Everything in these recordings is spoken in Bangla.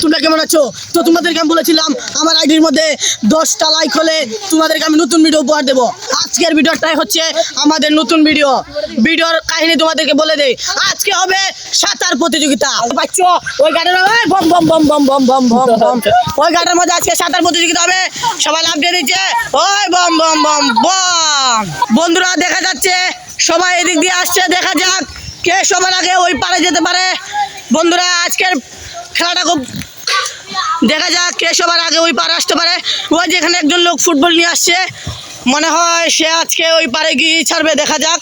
তোমরা কেমন আছো? তো তোমাদেরকে আমি বলেছিলাম আমার আইডির মধ্যে 10টা লাইক হলে তোমাদেরকে আমি নতুন ভিডিও উপহার দেবো। আজকের ভিডিওটাই হচ্ছে আমাদের নতুন ভিডিওর কাহিনী তোমাদেরকে বলে দেই। আজকে হবে সাঁতার প্রতিযোগিতা। পাচ্ছো ওই গাড়ির বম বম বম বম বম বম বম বম ওই গাড়ির মধ্যে আজকে সাঁতার প্রতিযোগিতা হবে। সবাই লাভ দিয়ে দিচ্ছে ওই বম বম বম বম। বন্ধুরা দেখা যাচ্ছে সবাই এদিক দিয়ে আসছে, দেখা যাক কে সবার আগে ওই পারে যেতে পারে। বন্ধুরা আজকের খেলাটা খুব দেখা যাক কে সবার আগে ওই পারে আসতে পারে। ওই যেখানে একজন লোক ফুটবল নিয়ে আসছে, মনে হয় সে আজকে ওই পারে গিয়ে ছাড়বে। দেখা যাক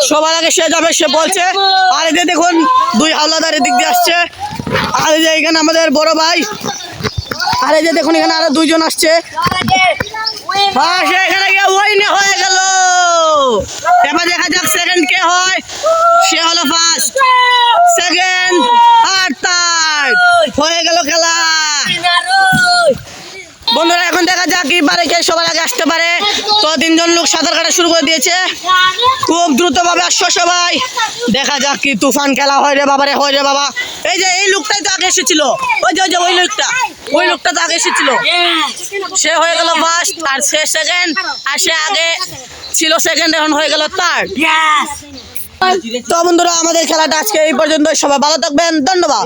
সবার আগে সে যাবে, সে বলছে। আর এই যে দেখুন দুই হাওলাদার এদিক দিয়ে আসছে। আর এই যে এখানে আমাদের বড় ভাই। আর এই যে দেখুন এখানে আরো দুইজন আসছে। হ্যাঁ সে এখানে গিয়ে উইন হয়ে গেল। এবার দেখা যাক সেকেন্ড কে হয়। সে হলো ফার্স্ট, সেকেন্ড আর থার্ড হয়ে গেল খেলা। বন্ধুরা এখন দেখা যাক কি পারে কে সবার আগে আসতে পারে। তো 3 জন লোক সাঁতার কাটা শুরু করে দিয়েছে, খুব দ্রুত ভাবে আসছো সবাই। দেখা যাক কি তুফান খেলা হয় রে বাবা, রে হয় রে বাবা। এই যে এই লোকটাই তো আগে এসেছিল, ওই যে ওই লোকটা তো আগে এসেছিল। সে হয়ে গেল ফার্স্ট, আর সে সেকেন্ড, আর সে আগে ছিল সেকেন্ড, এখন হয়ে গেল থার্ড। তো বন্ধুরা আমাদের খেলাটা আজকে এই পর্যন্ত। সবাই ভালো থাকবেন, ধন্যবাদ।